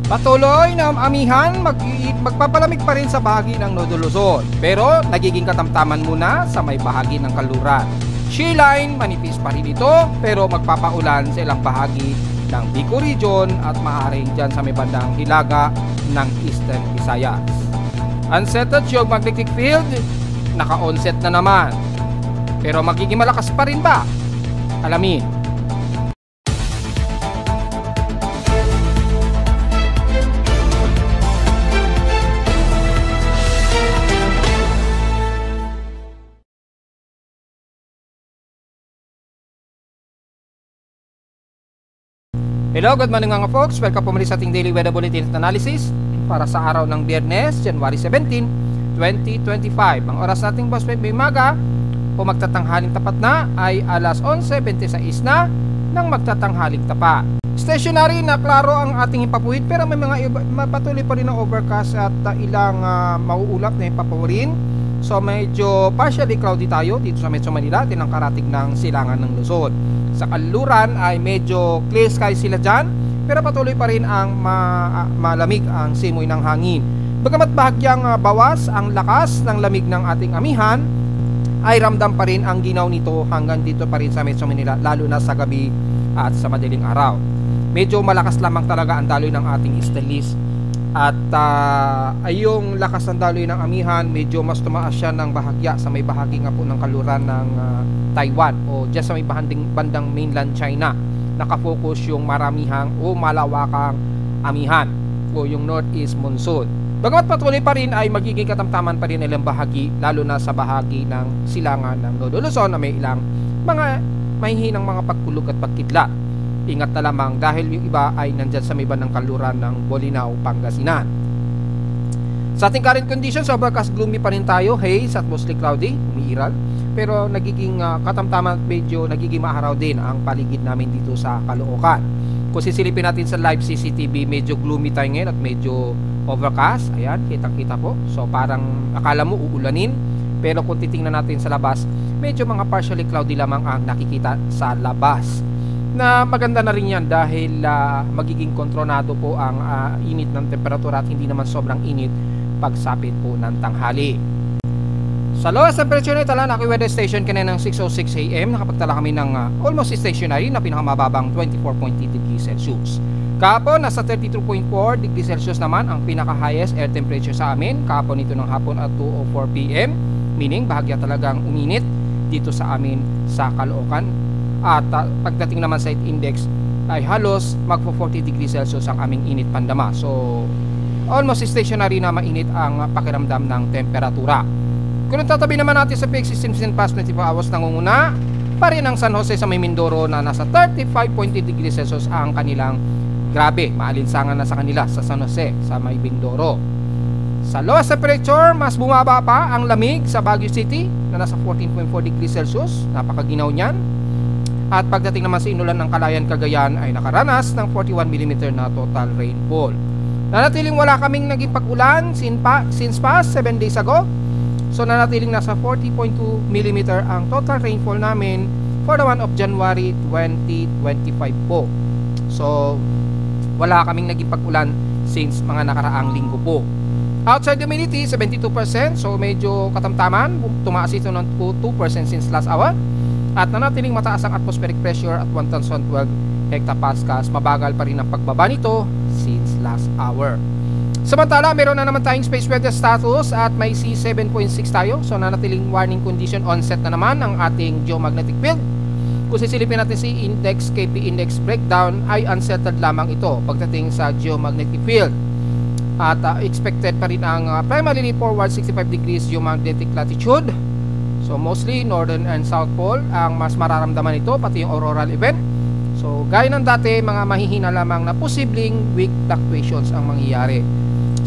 Patuloy na amihan, magpapalamig pa rin sa bahagi ng Nodo Luzon, pero nagiging katamtaman muna sa may bahagi ng Kanluran. Shear line, manipis pa rin ito, pero magpapaulan sa ilang bahagi ng Bicol Region at maaaring dyan sa may bandang hilaga ng Eastern Visayas. Unsettled geomagnetic field, naka-onset na naman. Pero magiging malakas pa rin ba? Alamin. Hello, good morning mga folks. Welcome po muli sa ating daily weather bulletin at analysis para sa araw ng Biyernes, January 17, 2025. Ang oras nating boss may maga o magtatanghaling tapat na ay alas 11:26 na ng magtatanghaling tapat. Stationary na klaro ang ating hipapuhid pero may mga patuloy pa rin ang overcast at ilang mauulap na hipapuhin. So medyo partially cloudy tayo dito sa Metro Manila, tinangkarating ng silangan ng Luzon. Sa Kanluran ay medyo clear sky sila dyan, pero patuloy pa rin ang malamig ang simoy ng hangin. Bagamat bahagyang bawas ang lakas ng lamig ng ating amihan, ay ramdam pa rin ang ginaw nito hanggang dito pa rin sa Metro Manila, lalo na sa gabi at sa madaling araw. Medyo malakas lamang talaga ang daloy ng ating easterlies. At ay yung lakas ng daloy ng amihan, medyo mas tumaas siya ng bahagya sa may bahagi nga po ng Kanluran ng Taiwan o dyan sa may bandang mainland China. Nakafocus yung maramihang o malawakang amihan o yung northeast monsoon. Bagamat patuloy pa rin ay magiging katamtaman pa rin ilang bahagi, lalo na sa bahagi ng silangan ng Nodo Luzon na may ilang mga mahihinang mga pagkulog at pagkidlat. Ingat na lamang dahil yung iba ay nandyan sa may bandang Kanluran ng Bolinao, Pangasinan. Sa ating current conditions, overcast gloomy pa rin tayo, haze at mostly cloudy, umiiral. Pero nagiging katamtaman at medyo nagiging maaraw din ang paligid namin dito sa Caloocan. Kung sisilipin natin sa live CCTV, medyo gloomy tayo ngayon at medyo overcast. Ayan, kitang-kita po. So parang akala mo uulanin. Pero kung titingnan natin sa labas, medyo mga partially cloudy lamang ang nakikita sa labas. Na maganda na rin yan dahil magiging kontrolado po ang init ng temperatura at hindi naman sobrang init pagsapit po ng tanghali. Sa lowest temperature na itala na weather station kanina ng 6:06 AM, nakapagtala kami ng almost stationary na pinakamababang 24.8 degrees Celsius. Kahapon nasa 32.4 degrees Celsius naman ang pinaka highest air temperature sa amin kahapon ito ng hapon at 2:04 PM, meaning bahagya talagang uminit dito sa amin sa Caloocan. At pagdating naman sa heat index ay halos magpo 40 degrees Celsius ang aming init pandama. So almost stationary na mainit ang pakiramdam ng temperatura. Kung tatabi naman natin sa peak system in past 24 hours, nangunguna pa rin ang San Jose sa may Mindoro na nasa 35.8 degrees Celsius ang kanilang grabe, maalinsangan na sa kanila sa San Jose sa may Mindoro. Sa lowest temperature, mas bumaba pa ang lamig sa Baguio City na nasa 14.4 degrees Celsius, napakaginaw niyan. At pagdating naman sa Inulan ng Calayan, Cagayan ay nakaranas ng 41 mm na total rainfall. Nanatiling wala kaming naging pag-ulan since past 7 days ago. So nanatiling nasa 40.2 mm ang total rainfall namin for the month of January 2025 po. So wala kaming naging pag-ulan since mga nakaraang linggo po. Outside humidity 72%, so medyo katamtaman, tumaas ito ng 2% since last hour. At nanatiling mataas ang atmospheric pressure at 112 hectopascals. Mabagal pa rin ang pagbaba nito since last hour. Samantala, meron na naman tayong space weather status at may C7.6 tayo. So nanatiling warning condition onset na naman ang ating geomagnetic field. Kung sisilipin natin si index, KP index breakdown ay unsettled lamang ito pagdating sa geomagnetic field. At expected pa rin ang primarily forward 65 degrees geomagnetic latitude. So mostly northern and south pole ang mas mararamdaman ito, pati yung auroral event. So gaya ng dati, mga mahihina lamang na posibleng weak fluctuations ang mangyayari.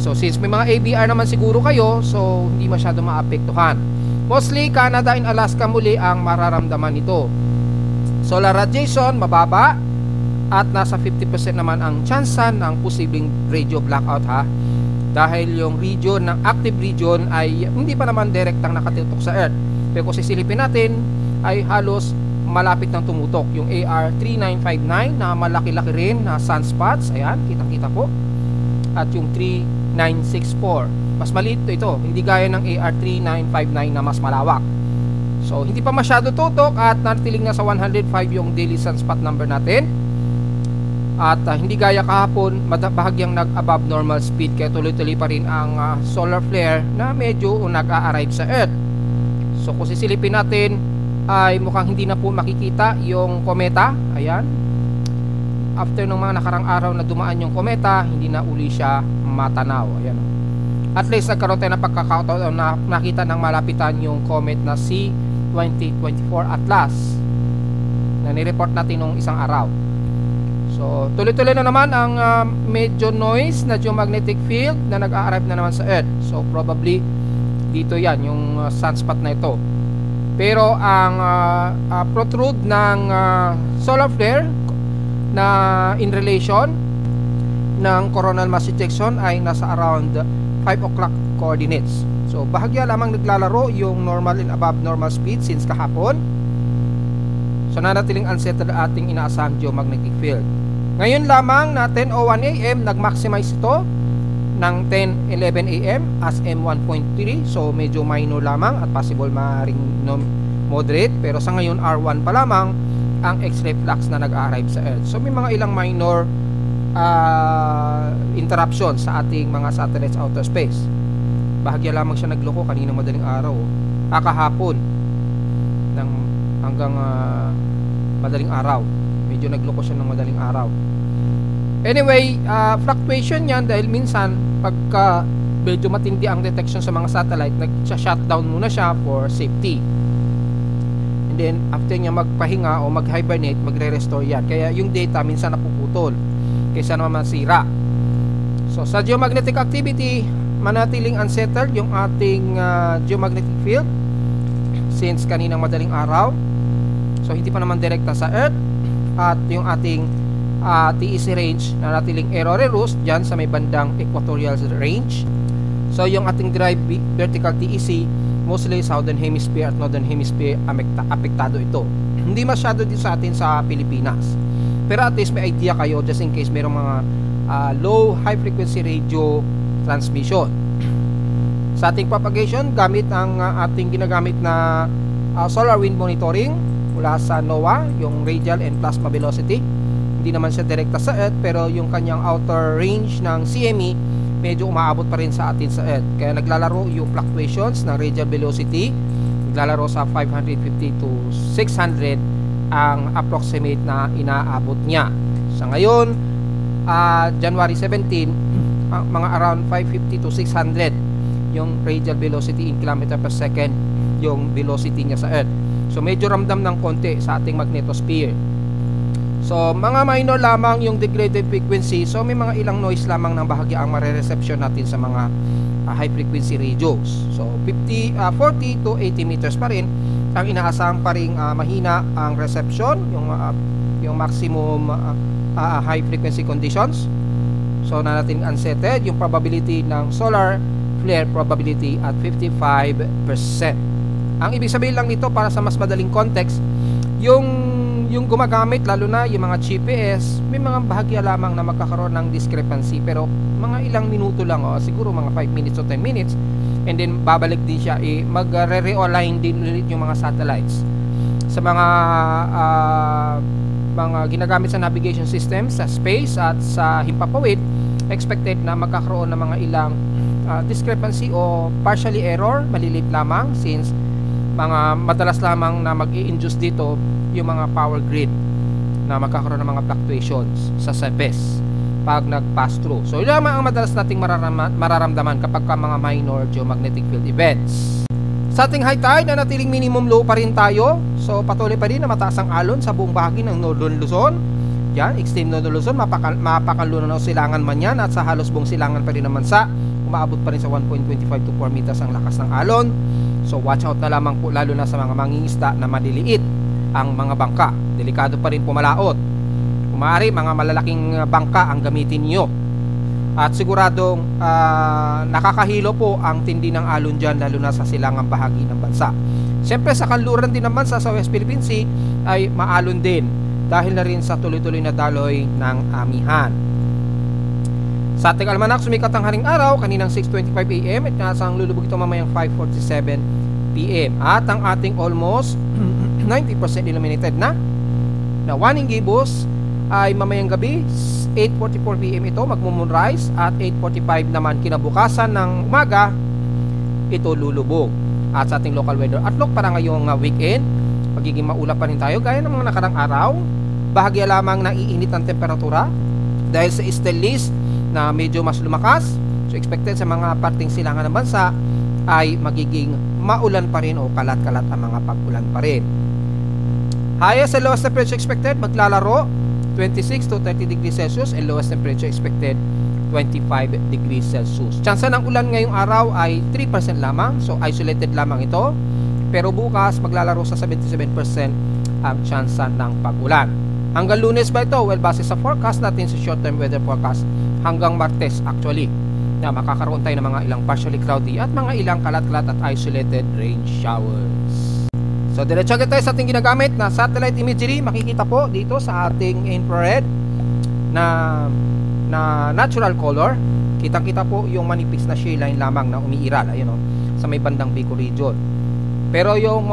So since may mga ABR naman siguro kayo, so hindi masyado maapektuhan. Mostly Canada and Alaska muli ang mararamdaman ito. Solar radiation mababa at nasa 50% naman ang tsansa ng posibleng radio blackout ha. Dahil yung region ng active region ay hindi pa naman direktang nakatutok sa Earth. Pero kung sisilipin natin ay halos malapit ng tumutok. Yung AR 3959 na malaki-laki rin na sunspots, ayan, kitang-kita po. at yung 3964. Mas maliit ito, hindi gaya ng AR3959 na mas malawak. So hindi pa masyado tutok at natiling na sa 105 yung daily sunspot number natin. At hindi gaya kahapon, bahagyang nag-above normal speed, kaya tuloy-tuloy pa rin ang solar flare na medyo nag-a-arrive sa Earth. So kung sisilipin natin, ay mukhang hindi na po makikita yung kometa. Ayan, after ng mga nakarang araw na dumaan yung kometa, hindi na uli siya matanaw. Ayan, at least nagkaroon tayo ng pagkakataon na nakita ng malapitan yung comet na C2024 Atlas na nireport natin nung isang araw. So tuloy-tuloy na naman ang medyo noise na geomagnetic field na nag-a-arrive na naman sa Earth. So probably dito yan yung sunspot na ito. Pero ang protrude ng solar flare na in relation ng coronal mass ejection ay nasa around 5 o'clock coordinates. So bahagya lamang naglalaro yung normal and above normal speed since kahapon. So nanatiling unsettled ating inaasahang geomagnetic field. Ngayon lamang na 10:01 AM nag-maximize ito ng 10:11 AM as M1.3. So medyo minor lamang at possible maring moderate, pero sa ngayon R1 pa lamang ang X-ray flux na nag-arrive sa Earth. So may mga ilang minor interruption sa ating mga satellites outer space. Bahagya lamang siya nagloko kanina madaling araw, kahapon hanggang madaling araw. Medyo nagloko siya ng madaling araw. Anyway, fluctuation yan dahil minsan pagka medyo matindi ang detection sa mga satellite, nag-shutdown muna siya for safety. And then after niya magpahinga o mag-hibernate, magre-restore yan. Kaya yung data minsan napuputol kaysa naman masira. So sa geomagnetic activity, manatiling unsettled yung ating geomagnetic field since kaninang madaling araw. So hindi pa naman direkta sa Earth. At yung ating TEC range na natiling error-reduced dyan sa may bandang equatorial range. So yung ating drive vertical TEC, mostly southern hemisphere at northern hemisphere apektado ito. Hindi masyado din sa atin sa Pilipinas, pero at least may idea kayo just in case mayroong mga low high frequency radio transmission. Sa ating propagation, gamit ang ating ginagamit na solar wind monitoring mula sa NOAA, yung radial and plasma velocity. Hindi naman siya direkta sa Earth, pero yung kanyang outer range ng CME medyo umaabot pa rin sa atin sa Earth. Kaya naglalaro yung fluctuations ng radial velocity, naglalaro sa 550 to 600 ang approximate na inaabot niya. Sa ngayon, January 17, mga around 550 to 600 yung radial velocity in kilometer per second yung velocity niya sa Earth. So medyo ramdam ng konti sa ating magnetosphere. So mga minor lamang yung degraded frequency. So may mga ilang noise lamang ng bahagya ang mare-reception natin sa mga high frequency radios. So 40 to 80 meters pa rin ang inaasahang pa ring mahina ang reception, yung maximum high frequency conditions. So na natin unsettled yung probability ng solar flare probability at 55%. Ang ibig sabihin lang nito para sa mas madaling context, yung gumagamit lalo na yung mga GPS, may mga bahagya lamang na magkakaroon ng discrepancy, pero mga ilang minuto lang, siguro mga 5 minutes o 10 minutes, and then babalik din siya, magre-realign din ulit yung mga satellites sa mga ginagamit sa navigation system sa space at sa himpapawid. Expected na magkakaroon ng mga ilang discrepancy o partially error, malilit lamang, since mga madalas lamang na mag-i-induce dito yung mga power grid na magkakaroon ng mga fluctuations sa surface pag nag-pass through. So yun lamang ang madalas nating mararamdaman kapag ka mga minor geomagnetic field events. Sa ating high tide, na natiling minimum low pa rin tayo. So patuloy pa rin na mataas ang alon sa buong bahagi ng Northern Luzon. Yan, extreme Northern Luzon, mapakanlunan o silangan man yan, at sa halos buong silangan pa rin naman umaabot pa rin sa 1.25 to 4 meters ang lakas ng alon. So watch out na lamang po, lalo na sa mga mangingisda na maliliit ang mga bangka. Delikado pa rin pumalaot. Kung maaari, mga malalaking bangka ang gamitin niyo. At siguradong nakakahilo po ang tindi ng alon dyan, lalo na sa silangang bahagi ng bansa. Siyempre sa kanluran din naman sa West Philippine Sea ay maalon din dahil na rin sa tuloy-tuloy na daloy ng amihan. Sa ating almanak, sumikat ang haring araw kaninang 6:25 AM at nasang lulubog ito mamayang 5:47 PM. At ang ating almost 90% illuminated na Waning Gibbous ay mamayang gabi 8:44 PM ito magmo-moonrise at 8:45 naman kinabukasan ng umaga ito lulubog. At sa ating local weather outlook para ngayong weekend, magiging maulap pa rin tayo gaya ng mga nakarang araw. Bahagya lamang na iinit ang temperatura dahil sa easterlies na medyo mas lumakas. So expected sa mga parting silangan ng bansa ay magiging maulan pa rin o kalat-kalat ang mga pag-ulan pa rin. Highest and lowest temperature expected maglalaro 26 to 30 degrees Celsius and lowest temperature expected 25 degrees Celsius. Tsansa ng ulan ngayong araw ay 3% lamang, so isolated lamang ito. Pero bukas maglalaro sa 77% ang tsansa ng pag-ulan. Hanggang Lunes ba ito? Well, base sa forecast natin sa short-term weather forecast, hanggang Martes actually, na makakaroon tayo ng mga ilang partially cloudy at mga ilang kalat-kalat at isolated rain showers. So, diretso agad tayo sa ating ginagamit na satellite imagery. Makikita po dito sa ating infrared na natural color. Kitang-kita po yung manipis na shale line lamang na umiiral, ayun, sa may bandang Bicol region. Pero yung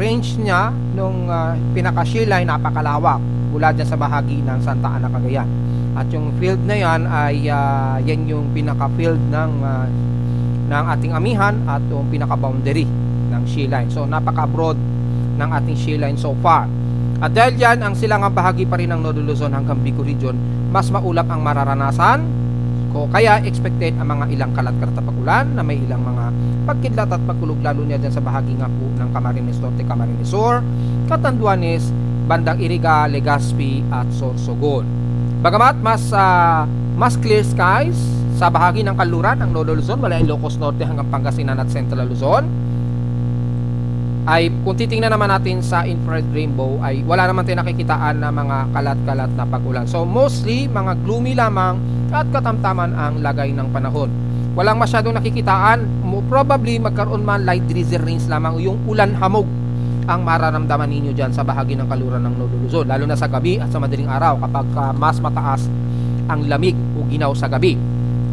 range niya nung pinaka-shale line napakalawak mula dyan sa bahagi ng Santa Ana, Cagayan. At yung field na yan ay yan yung pinaka-field ng ating amihan at yung pinaka-boundary ng shale line. So napaka-broad ng ating shale line so far. At dahil dyan, ang silangang bahagi pa rin ng Northern Luzon hanggang Bicol region, mas maulap ang mararanasan. Kaya expected ang mga ilang kalat-kalat na pag-ulan na may ilang mga pagkidlat at pagkulog lalo niya dyan sa bahagi nga po ng Camarines Norte, Camarines Sur, Catanduanes, bandang Iriga, Legazpi at Sorsogon. Bagamat mas clear skies sa bahagi ng kanluran ng Northern Luzon, wala Ilocos Norte hanggang Pangasinan at Central Luzon, ay kung titingnan naman natin sa infrared rainbow ay wala naman tayo nakikitaan na mga kalat-kalat na pag-ulan. So mostly mga gloomy lamang at katamtaman ang lagay ng panahon. Walang masyadong nakikitaan, probably magkaroon man light drizzle rains lamang, yung ulan hamog ang mararamdaman ninyo dyan sa bahagi ng kaluran ng Northern Luzon, lalo na sa gabi at sa madaling araw kapag mas mataas ang lamig o ginaw sa gabi.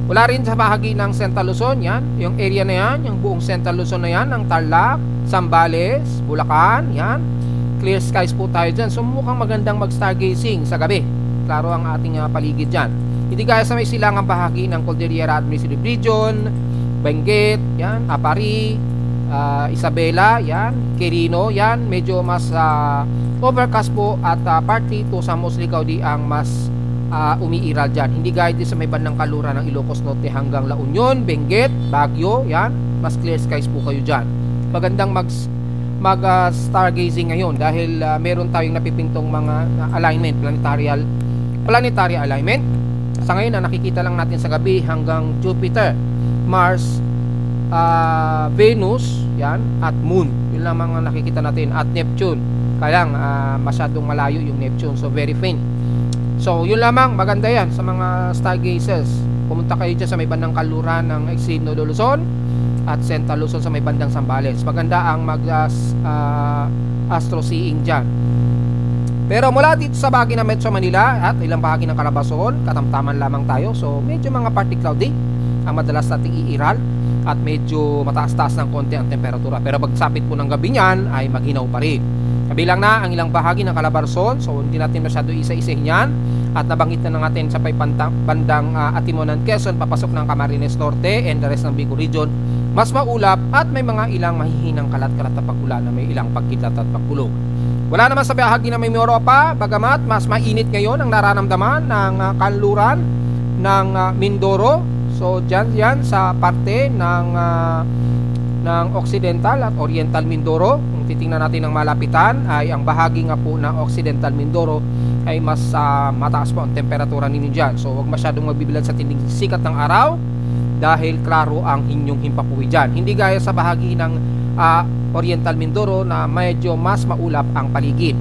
Wala rin sa bahagi ng Central Luzon, yan, yung area na yan, yung buong Central Luzon na yan, ng Tarlac, Zambales, Bulacan, yan. Clear skies po tayo dyan. So mukhang magandang mag-stargazing sa gabi. Klaro ang ating paligid dyan. Hindi gaya sa may silangang bahagi ng Cordillera Administrative Region, Benguet, yan, Apari, Isabela, yan, Quirino, yan. Medyo mas overcast po at partly to sa mostly cloudy ang mas umiiral dyan. Hindi gaya din sa may bandang kaluran ng Ilocos Norte hanggang La Union, Benguet, Baguio, yan. Mas clear skies po kayo dyan. Magandang stargazing ngayon dahil meron tayong napipintong mga alignment, planetary alignment. Sa ngayon nakikita lang natin sa gabi hanggang Jupiter, Mars, Venus, yan, at Moon. Yun lang mga nakikita natin, at Neptune. Kaya lang masyadong malayo yung Neptune, so very faint. So yun lamang, maganda yan sa mga stargazers. Pumunta kayo dyan sa may bandang kaluran ng Extreme Northern Luzon at Central Luzon sa may bandang Zambales. Maganda ang astro seeing dyan. Pero mula dito sa bahagi ng Metro Manila at ilang bahagi ng Calabarzon, katamtaman lamang tayo. So medyo mga partly cloudy ang madalas nating iiral at medyo mataas-taas ng konti ang temperatura. Pero pagsapit po ng gabi niyan ay maghinaw pa rin. Kabilang na ang ilang bahagi ng Calabarzon, so hindi natin masyado isa-isahin yan. At nabanggit na natin sa bandang Atimonan, Quezon, papasok ng Camarines Norte and the rest ng Bicol region, mas maulap at may mga ilang mahihinang kalat-kalat na pag-ulan na may ilang pagkidlat at pagkulog. Wala naman sa bahagi ng may Europa, bagamat mas mainit ngayon ang nararamdaman ng kanluran ng Mindoro. So dyan sa parte ng Occidental at Oriental Mindoro. Kung titingnan natin ng malapitan ay ang bahagi nga po ng Occidental Mindoro ay mas mataas po ang temperatura ninyo dyan. So huwag masyadong magbibilad sa tinding sikat ng araw dahil klaro ang inyong himpapuwi dyan. Hindi gaya sa bahagi ng Oriental Mindoro na medyo mas maulap ang paligid.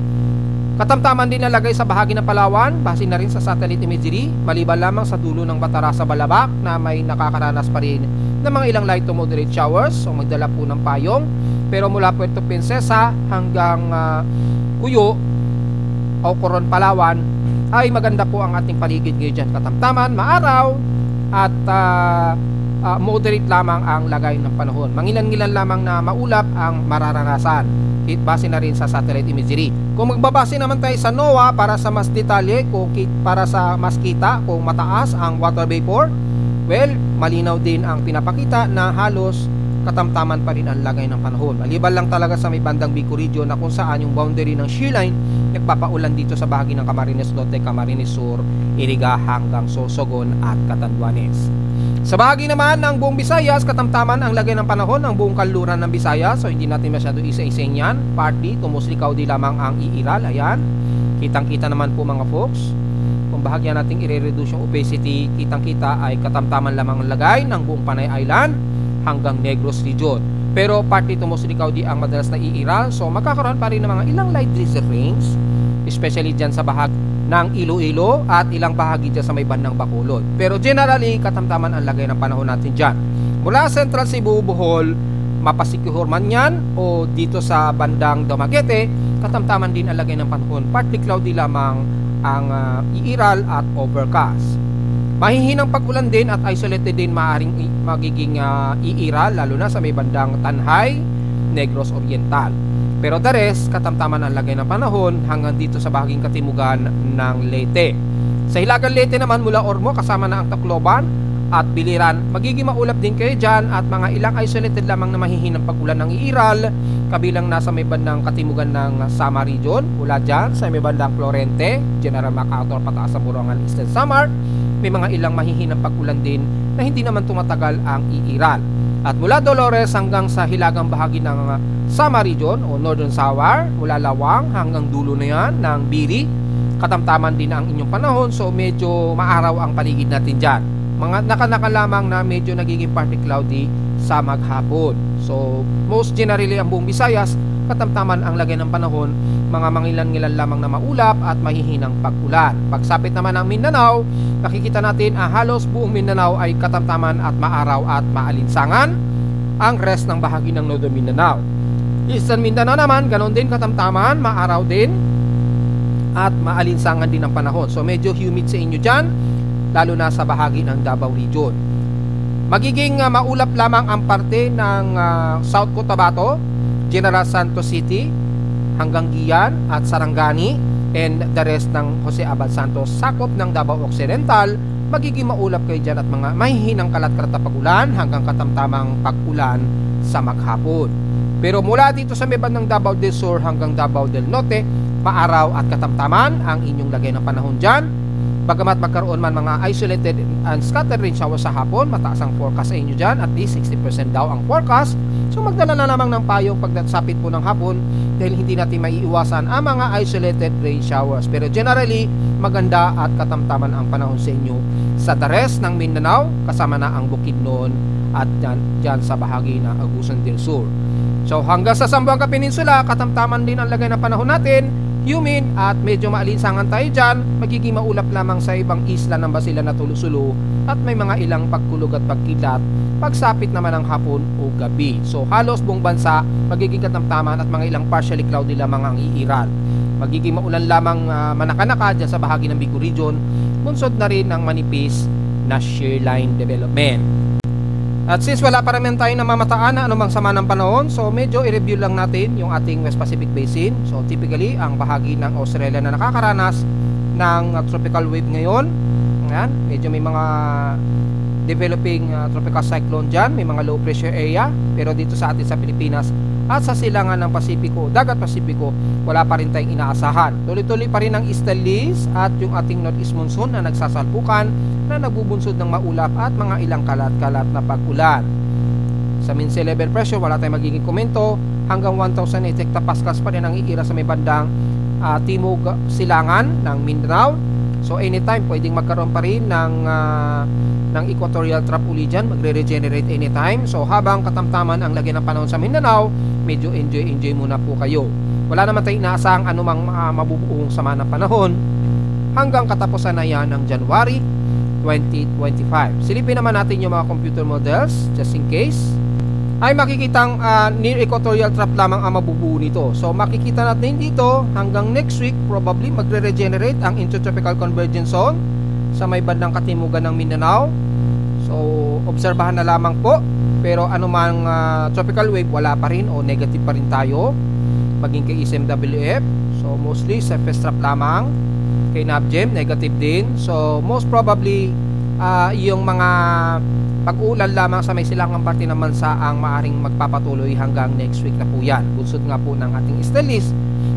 Katamtaman din nalagay sa bahagi ng Palawan, base na rin sa satellite imagery, maliban lamang sa dulo ng Batarasa, Balabac na may nakakaranas pa rin ng mga ilang light to moderate showers o magdala po ng payong. Pero mula Puerto Princesa hanggang Cuyo o Coron, Palawan ay maganda po ang ating paligid ngayon dyan. Katamtaman, maaraw, at moderate lamang ang lagay ng panahon. Mangilan-ngilan lamang na maulap ang mararanasan. Base na rin sa satellite imagery. Kung magbabase naman tayo sa NOAA para sa mas detalye, para sa mas kita kung mataas ang water vapor, well, malinaw din ang pinapakita na halos katamtaman pa rin ang lagay ng panahon. Maliban lang talaga sa may bandang Bicol region na kung saan yung boundary ng shear line nagpapaulan dito sa bahagi ng Camarines Norte, Camarines Sur, Iriga hanggang Sorsogon at Catanduanes. Sa bahagi naman ng buong Visayas, katamtaman ang lagay ng panahon ng buong kanluran ng Visayas. So hindi natin masyado isa-isahin yan. Partly, tumusli-kaudi lamang ang iiral. Ayan, kitang-kita naman po mga folks. Kung bahagyan natin i-reduce yung opacity, kitang-kita ay katamtaman lamang ang lagay ng buong Panay Island hanggang Negros region. Pero partly tumusli-kaudi ang madalas na iiral. So magkakaroon pa rin ng mga ilang light drizzle rains, especially dyan sa bahagi ng Iloilo at ilang bahagi dyan sa may bandang Bacolod. Pero generally, katamtaman ang lagay ng panahon natin dyan. Mula Central Cebu, Bohol, Mapasiquijor man yan, o dito sa bandang Dumaguete, katamtaman din ang lagay ng panahon. Partly cloudy lamang ang iiral at overcast. Mahihinang pag-ulan din at isolated din maaaring magiging iiral, lalo na sa may bandang Tanhay, Negros Oriental. Pero the rest, katamtaman ang lagay ng panahon hanggang dito sa bahaging katimugan ng Leyte. Sa Hilagang Leyte naman mula Ormo kasama na ang Tacloban at Biliran, magiging maulap din kayo dyan at mga ilang isolated lamang na mahihinang pag-ulan ng iiral, kabilang nasa may bandang katimugan ng Samar region, mula dyan sa may bandang Florente, General MacArthur pataas sa Borongan, Eastern Samar, may mga ilang mahihinang pag-ulan din na hindi naman tumatagal ang iiral. At mula Dolores hanggang sa hilagang bahagi ng Samar region o Northern Samar, mula Lawang hanggang dulo na yan ng Biri, katamtaman din ang inyong panahon, so medyo maaraw ang paligid natin dyan. Mga naka-naka lamang na medyo nagiging partly cloudy sa maghapon. So most generally ang buong Visayas, katamtaman ang lagay ng panahon, mga mangilan-ngilan lamang na maulap at mahihinang pag-ulan. Pagsapit naman ng Mindanao, nakikita natin halos buong Mindanao ay katamtaman at maaraw at maalinsangan. Ang rest ng bahagi ng Northern Mindanao. Eastern Mindanao naman, ganon din katamtaman, maaraw din at maalinsangan din ang panahon. So medyo humid sa inyo dyan, lalo na sa bahagi ng Davao region. Magiging maulap lamang ang parte ng South Cotabato, General Santos City, hanggang Guian at Sarangani, and the rest ng Jose Abad Santos, sakop ng Davao Occidental, magiging maulap kayo dyan at mga mahihinang kalat-kalat na pag-ulan hanggang katamtamang pag-ulan sa maghapon. Pero mula dito sa may bandang Davao del Sur hanggang Davao del Norte, maaraw at katamtaman ang inyong lagay ng panahon dyan. Bagamat magkaroon man mga isolated and scattered rain showers sa hapon, mataas ang forecast sa inyo dyan, at least 60% daw ang forecast. So magdala na lamang ng payong pagdasapit po ng hapon dahil hindi natin maiiwasan ang mga isolated rain showers. Pero generally, maganda at katamtaman ang panahon sa inyo sa the rest ng Mindanao, kasama na ang Bukidnon at dyan sa bahagi ng Agusan del Sur. So hanggang sa Zamboanga Peninsula, katamtaman din ang lagay ng panahon natin, humid at medyo maalinsangan tayo dyan. Magiging maulap lamang sa ibang isla ng Basilan at Tulusulo at may mga ilang pagkulog at pagkilat pagsapit naman ng hapon o gabi. So halos buong bansa magiging katamtaman at mga ilang partially cloudy lamang ang iiral. Magiging maulan lamang manakanaka dyan sa bahagi ng Bicol region, bunsod na rin ng manipis na shear line development. At since wala pa naman tayo namamataan na anumang sama ng panahon, so medyo i-review lang natin yung ating West Pacific Basin. So typically, ang bahagi ng Australia na nakakaranas ng tropical wave ngayon, ayan, medyo may mga developing tropical cyclone dyan, may mga low pressure area. Pero dito sa atin sa Pilipinas at sa silangan ng Pasipiko, Dagat Pasipiko, wala pa rin tayong inaasahan. Tuloy-tuloy pa rin ang easterlies at yung ating northeast monsoon na nagsasalpukan, na nagbubunsod ng maulap at mga ilang kalat-kalat na pag-ulan. Sa mean sea level pressure, wala tayong magiging komento. Hanggang 1,008 hectopascals pa rin ang iira sa may bandang timog silangan ng Mindanao. So anytime pwedeng magkaroon pa rin ng equatorial trough uli dyan, magre-regenerate anytime. So habang katamtaman ang lagay ng panahon sa Mindanao, medyo enjoy muna po kayo. Wala naman tayong inaasahang anumang mabubuong sama ng panahon hanggang katapusan na yan ng January 2025. Silipin naman natin yung mga computer models just in case. Ay makikitang near equatorial trough lamang ang mabubuo nito. So makikita natin dito hanggang next week probably magre-regenerate ang intertropical convergence zone sa may bandang katimugan ng Mindanao. obserbahan na lamang po. Pero anumang tropical wave, wala pa rin o negative pa rin tayo. Maging kay SMWF. So mostly surface trap lamang. Kay NAVGEM, negative din. So most probably yung mga pag-ulan lamang sa may silangang parte ng bansa ang maaring magpapatuloy hanggang next week na po yan. Bunsod nga po ng ating Stellis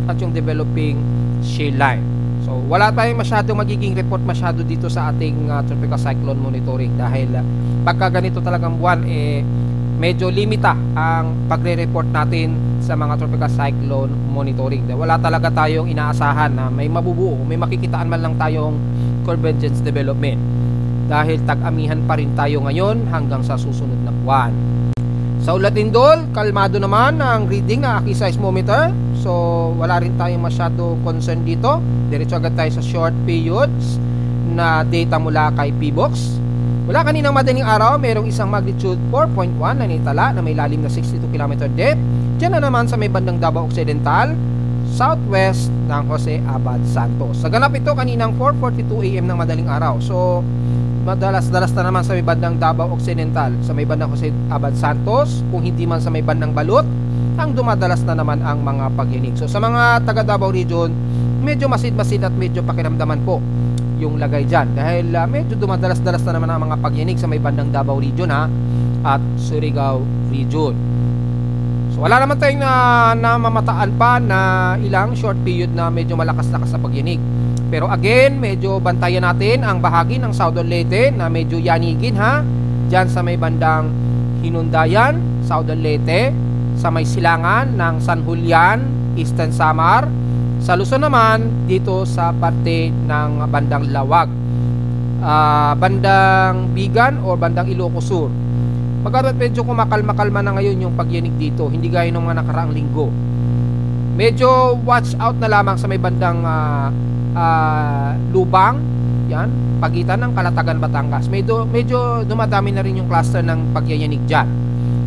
at yung developing shear line. So wala tayong masyadong magiging report masyado dito sa ating tropical cyclone monitoring dahil pagka ganito talagang buwan medyo limita ang pagre-report natin sa mga tropical cyclone monitoring. Dahil wala talaga tayong inaasahan na may mabubuo, may makikitaan man lang tayong convergence development. Dahil tag-amihan pa rin tayo ngayon hanggang sa susunod na buwan. Sa Ulatindol, kalmado naman ang reading ng aking seismometer. So wala rin tayong masyado concern dito. Diretso agad tayo sa short periods na data mula kay PBOX. Mula kaninang madaling araw, mayroong isang magnitude 4.1 na nitala na may lalim na 62 km depth. Diyan na naman sa may bandang Davao Occidental, southwest ng Jose Abad Santos. Sa ganap ito kaninang 4:42 AM ng madaling araw. So madalas-dalas na naman sa may bandang Davao Occidental, sa may bandang Jose Abad Santos, kung hindi man sa may bandang Balot, ang dumadalas na naman ang mga pagyanig. So sa mga taga Davao region, medyo masid-masid at medyo pakiramdaman po yung lagay dyan dahil medyo dumadalas-dalas na naman ang mga pagyanig sa may bandang Davao region at Surigao region. So wala naman tayong namamataan pa na ilang short period na medyo malakas-lakas sa pagyanig. Pero again, medyo bantayan natin ang bahagi ng Southern Leyte na medyo yanigin dyan sa may bandang Hinundayan, Southern Leyte, sa may silangan ng San Julian, Eastern Samar. Sa Luzon naman, dito sa parte ng bandang Lawag, bandang Bigan o bandang Ilocos Sur. Pagkat medyo kumakalma-kalma na ngayon yung pagyanig dito, hindi gaya ng mga nakaraang linggo. Medyo watch out na lamang sa may bandang Lubang, yan, pagitan ng Kalatagan, Batangas. Medyo dumadami na rin yung cluster ng pagyayanig dyan.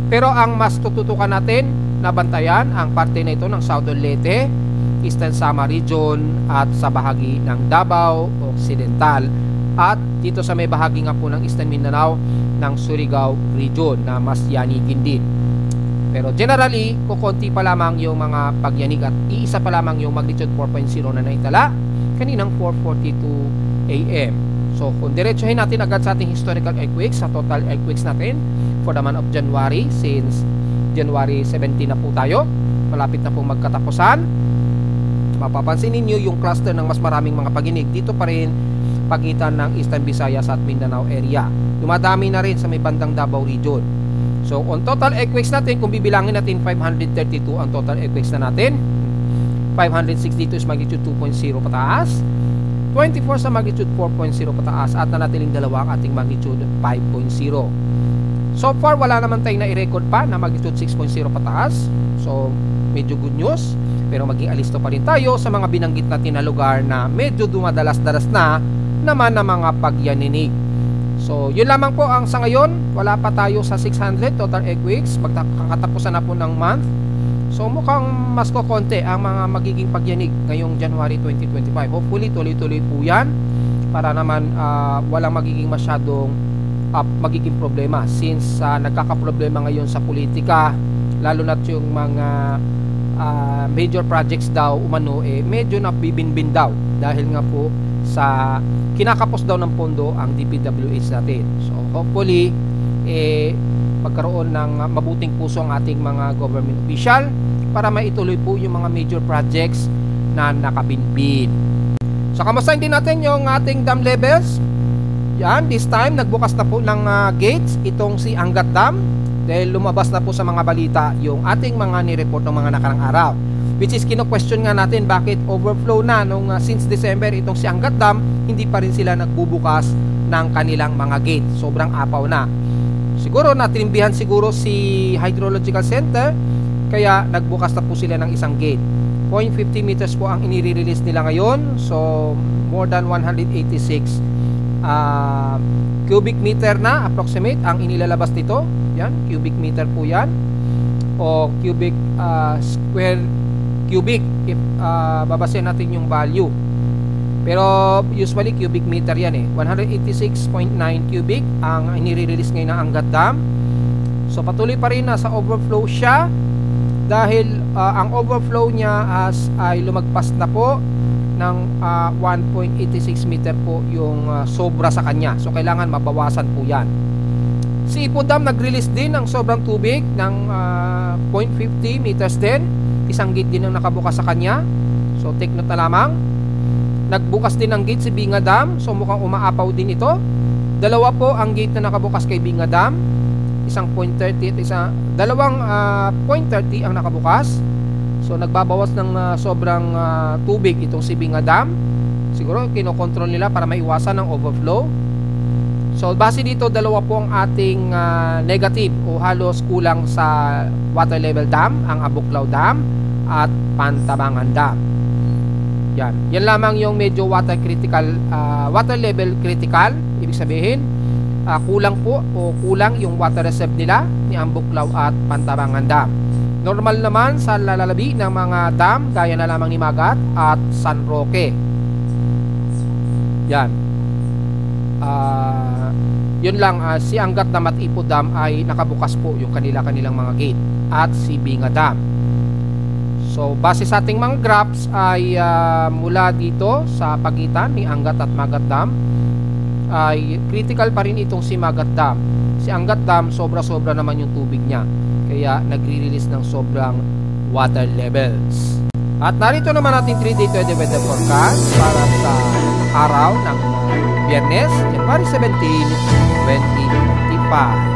Pero ang mas tututukan natin na bantayan ang parte na ito ng Southern Leyte, Eastern Samar region at sa bahagi ng Davao Occidental at dito sa may bahagi nga po ng Eastern Mindanao ng Surigao region na mas yanigin din. Pero generally, kukunti pa lamang yung mga pagyanig at iisa pa lamang yung magnitude 4.0 na naitala kaninang 4:42 AM. So kung diretsuhin natin agad sa ating historical earthquakes, sa total earthquakes natin for the month of January, since January 17 na po tayo, malapit na po magkatapusan, mapapansin ninyo yung cluster ng mas maraming mga pagyanig dito pa rin pagitan ng Eastern Visayas at Mindanao area. Dumadami na rin sa may bandang Davao region. So on total earthquakes natin, kung bibilangin natin 532 ang total earthquakes na natin, 562 is magnitude 2.0 pataas, 24 sa magnitude 4.0 pataas at nanatiling dalawa ang ating magnitude 5.0. So far wala naman tayong na-record pa na magnitude 6.0 pataas. So medyo good news. Pero maging alisto pa rin tayo sa mga binanggit natin na lugar na medyo dumadalas-dalas na naman ng mga pagyaninig. So yun lamang po ang sa ngayon. Wala pa tayo sa 600 total earthquakes. Magkakatapusan na po ng month. So mukhang mas kokonti ang mga magiging pagyanig ngayong January 2025. Hopefully tuloy-tuloy po yan para naman walang magiging masyadong magiging problema since nagkakaproblema ngayon sa politika, lalo na yung mga major projects daw umano medyo nabibinbin daw dahil nga po sa kinakapos daw ng pondo ang DPWH natin. So hopefully magkaroon ng mabuting puso ang ating mga government official para maituloy po yung mga major projects na nakabinbin. So kamustahin din natin yung ating dam levels. Yan, this time nagbukas na po ng gates itong si Angat Dam dahil lumabas na po sa mga balita yung ating mga nireport ng mga nakarang araw, which is kino-question nga natin bakit overflow na nung since December itong si Angat Dam, hindi pa rin sila nagbubukas ng kanilang mga gate. Sobrang apaw na. Siguro natinimbihan siguro si Hydrological Center kaya nagbukas na po sila ng isang gate. 0.50 meters po ang inire-release nila ngayon. So more than 186 cubic meter na approximate ang inilalabas nito. Yan, cubic meter po yan. O cubic square cubic if babasehin natin yung value. Pero usually cubic meter yan eh. 186.9 cubic ang inire-release ngayon ng Angat Dam. So patuloy pa rin nasa overflow siya dahil ang overflow niya ay lumagpas na po ng 1.86 meter po yung sobra sa kanya. So kailangan mabawasan po yan. Si Ipo Dam nag-release din ng sobrang tubig ng 0.50 meters din. Isang gate din ang nakabukas sa kanya. So take note na lamang. Nagbukas din ng gate si Binga Dam. So mukhang umaapaw din ito. Dalawa po ang gate na nakabukas kay Binga Dam. Isang 0.30 at dalawang 0.30 ang nakabukas. So nagbabawas ng sobrang tubig itong si Binga Dam. Siguro kinokontrol nila para maiwasan ng overflow. So base dito, dalawa po ang ating negative o halos kulang sa water level dam, ang Abuklaw Dam at Pantabangan Dam. Yan lamang yung medyo water level critical. Ibig sabihin kulang po o kulang yung water reserve nila ni Ambuklaw at Pantabangan Dam. Normal naman sa lalalabi ng mga dam gaya na lamang ni Magat at San Roque. Yan. Yun lang, si Angat Dam at Ipo Dam ay nakabukas po yung kanilang mga gate at si Binga Dam. So base sa ating mga graphs ay mula dito sa pagitan ni Angat at Magat Dam ay critical pa rin itong si Magat Dam. Si Angat Dam sobra-sobra naman yung tubig niya, kaya nagre-release ng sobrang water levels. At narito naman ating 3-day weather forecast para sa araw ng Biyernes, January 17, 2025.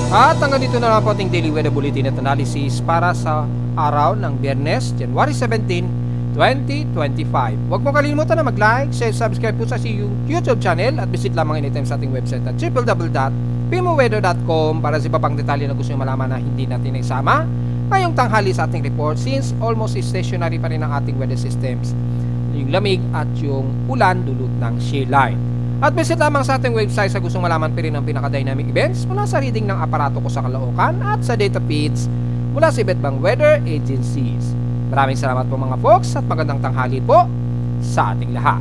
At hanggang dito na lang po ating daily weather bulletin at analysis para sa araw ng Biyernes, January 17, 2025. Huwag mo kalimutan na mag-like, share, subscribe po sa YouTube channel at visit lamang anytime sa ating website at www.pimoweather.com para sa iba pang detalye na gusto nyo malaman na hindi natin naisama ngayong tanghali sa ating report since almost stationary pa rin ang ating weather systems. Yung lamig at yung ulan dulot ng shear line. At visit lamang sa ating website sa gustong malaman pa rin ang pinaka-dynamic events mula sa reading ng aparato ko sa Caloocan at sa data feeds mula sa iba't ibang weather agencies. Maraming salamat po mga folks at magandang tanghali po sa ating lahat.